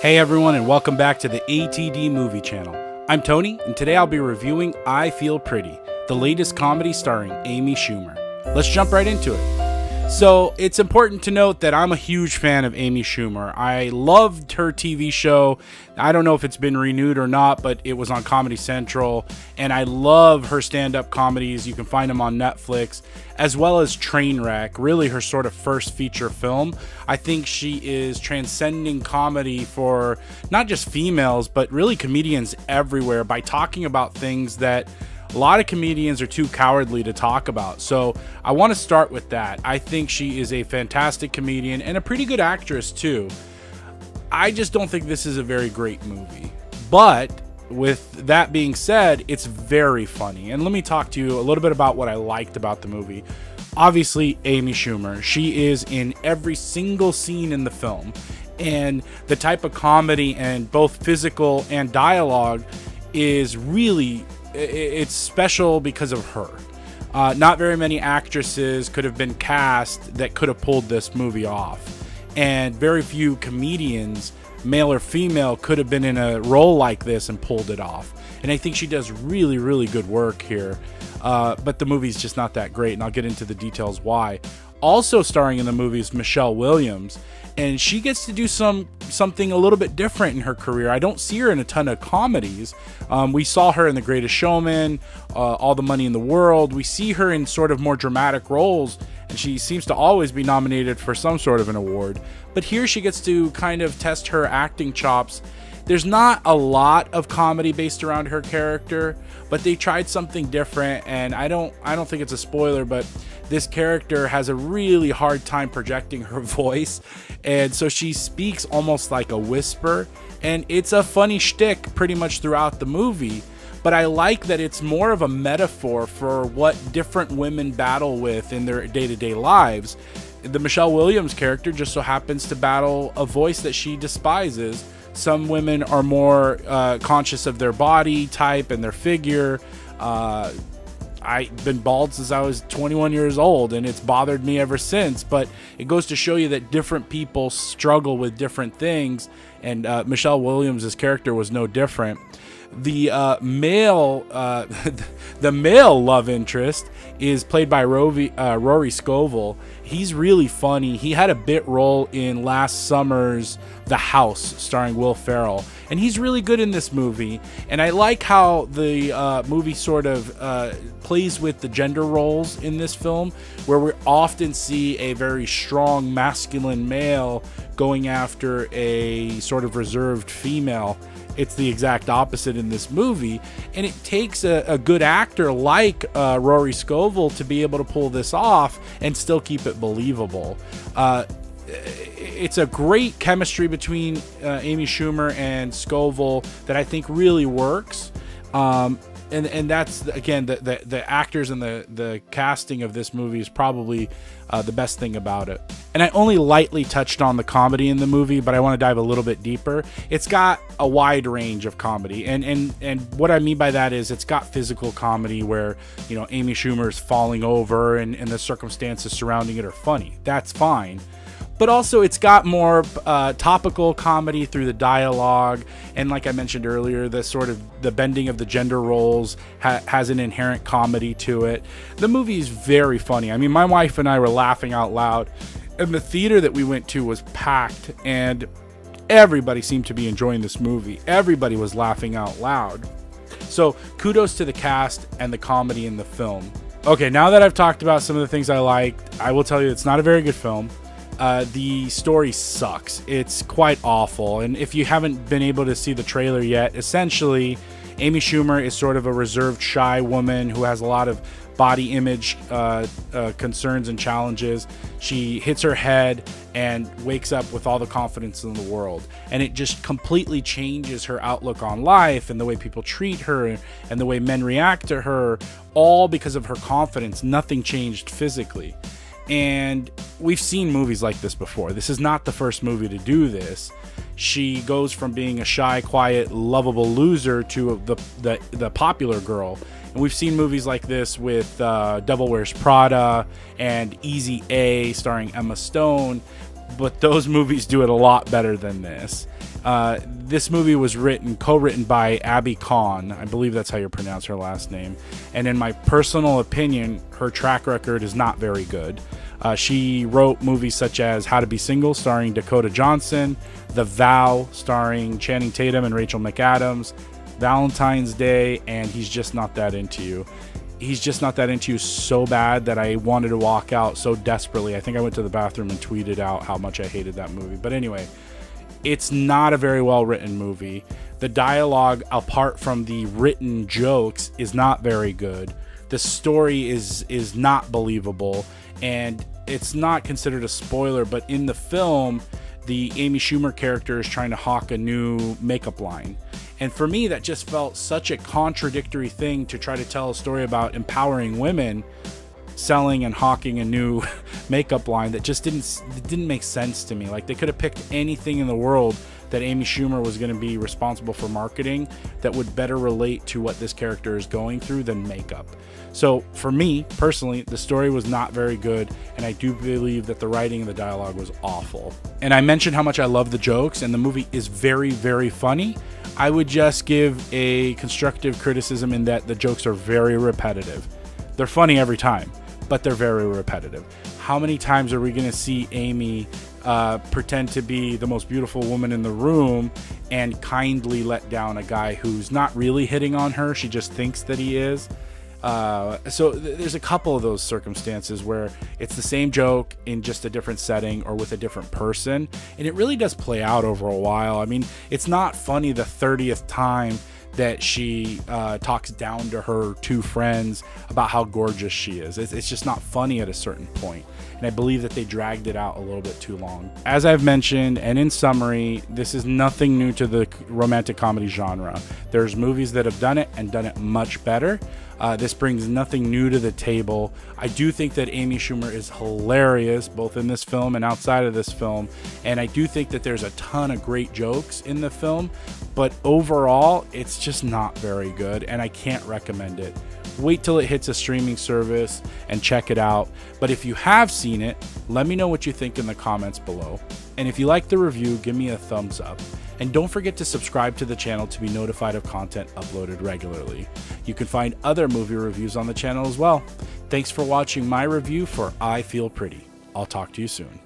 Hey everyone, and welcome back to the ATD Movie Channel. I'm Tony, and today I'll be reviewing I Feel Pretty, the latest comedy starring Amy Schumer. Let's jump right into it. So, it's important to note that I'm a huge fan of Amy Schumer. I loved her TV show. I don't know if it's been renewed or not, but it was on Comedy Central, and I love her stand-up comedies. You can find them on Netflix, as well as Trainwreck, really her sort of first feature film. I think she is transcending comedy for not just females, but really comedians everywhere by talking about things that a lot of comedians are too cowardly to talk about. So I want to start with that. I think she is a fantastic comedian and a pretty good actress too. I just don't think this is a very great movie. But with that being said, it's very funny. And let me talk to you a little bit about what I liked about the movie. Obviously, Amy Schumer. She is in every single scene in the film. And the type of comedy and both physical and dialogue is really, it's special because of her. Not very many actresses could have been cast that could have pulled this movie off. And very few comedians, male or female, could have been in a role like this and pulled it off. And I think she does really, really good work here. But the movie's just not that great, and I'll get into the details why. Also starring in the movie is Michelle Williams, and she gets to do something a little bit different in her career. I don't see her in a ton of comedies. We saw her in The Greatest Showman, All the Money in the World. We see her in sort of more dramatic roles, and she seems to always be nominated for some sort of an award. But here she gets to kind of test her acting chops. There's not a lot of comedy based around her character, but they tried something different, and I don't think it's a spoiler, but this character has a really hard time projecting her voice, and so she speaks almost like a whisper, and it's a funny shtick pretty much throughout the movie. But I like that it's more of a metaphor for what different women battle with in their day-to-day lives. The Michelle Williams character just so happens to battle a voice that she despises. Some women are more conscious of their body type and their figure. I've been bald since I was 21 years old, and it's bothered me ever since. But it goes to show you that different people struggle with different things, and Michelle Williams' character was no different. The male love interest is played by Rory Scovel. He's really funny. He had a bit role in last summer's The House, starring Will Ferrell, and he's really good in this movie. And I like how the movie sort of plays with the gender roles in this film, where we often see a very strong masculine male going after a sort of reserved female. It's the exact opposite in this movie, and it takes a good actor like Rory Scovel to be able to pull this off and still keep it believable. It's a great chemistry between Amy Schumer and Scovel that I think really works. And that's, again, the actors and the casting of this movie is probably the best thing about it. And I only lightly touched on the comedy in the movie, but I want to dive a little bit deeper. It's got a wide range of comedy, and what I mean by that is it's got physical comedy where, you know, Amy Schumer is falling over and the circumstances surrounding it are funny. That's fine. But also it's got more topical comedy through the dialogue, and like I mentioned earlier, the sort of the bending of the gender roles has an inherent comedy to it. The movie is very funny. I mean, my wife and I were laughing out loud, and the theater that we went to was packed, and everybody seemed to be enjoying this movie. Everybody was laughing out loud. So kudos to the cast and the comedy in the film. Okay, now that I've talked about some of the things I liked, I will tell you it's not a very good film. The story sucks. It's quite awful. And if you haven't been able to see the trailer yet, essentially, Amy Schumer is sort of a reserved, shy woman who has a lot of body image concerns and challenges. She hits her head and wakes up with all the confidence in the world. And it just completely changes her outlook on life and the way people treat her and the way men react to her, all because of her confidence. Nothing changed physically. And we've seen movies like this before. This is not the first movie to do this. She goes from being a shy, quiet, lovable loser to the popular girl. And we've seen movies like this with Devil Wears Prada and Easy A starring Emma Stone. but those movies do it a lot better than this. This movie was co-written by Abby Kahn. I believe that's how you pronounce her last name. And in my personal opinion, her track record is not very good. She wrote movies such as How to Be Single, starring Dakota Johnson, The Vow, starring Channing Tatum and Rachel McAdams, Valentine's Day, and He's Just Not That Into You. He's Just Not That Into You so bad that I wanted to walk out so desperately. I think I went to the bathroom and tweeted out how much I hated that movie. But anyway, it's not a very well written movie. The dialogue, apart from the written jokes, is not very good. The story is not believable, and it's not considered a spoiler, but in the film, the Amy Schumer character is trying to hawk a new makeup line. And for me, that just felt such a contradictory thing to try to tell a story about empowering women, selling and hawking a new makeup line that just didn't make sense to me. Like, they could have picked anything in the world that Amy Schumer was going to be responsible for marketing that would better relate to what this character is going through than makeup. So for me personally, the story was not very good, and I do believe that the writing and the dialogue was awful. And I mentioned how much I love the jokes, and the movie is very, very funny. I would just give a constructive criticism in that the jokes are very repetitive. They're funny every time, but they're very repetitive. How many times are we going to see Amy pretend to be the most beautiful woman in the room and kindly let down a guy who's not really hitting on her? She just thinks that he is. So there's a couple of those circumstances where it's the same joke in just a different setting or with a different person, and it really does play out over a while. I mean, it's not funny the 30th time that she talks down to her two friends about how gorgeous she is. It's just not funny at a certain point, and I believe that they dragged it out a little bit too long. As I've mentioned, and in summary, this is nothing new to the romantic comedy genre. There's movies that have done it and done it much better. This brings nothing new to the table. I do think that Amy Schumer is hilarious, both in this film and outside of this film, and I do think that there's a ton of great jokes in the film, but overall, it's just not very good, and I can't recommend it. Wait till it hits a streaming service and check it out. But if you have seen it, let me know what you think in the comments below. And if you like the review, give me a thumbs up. And don't forget to subscribe to the channel to be notified of content uploaded regularly. You can find other movie reviews on the channel as well. Thanks for watching my review for I Feel Pretty. I'll talk to you soon.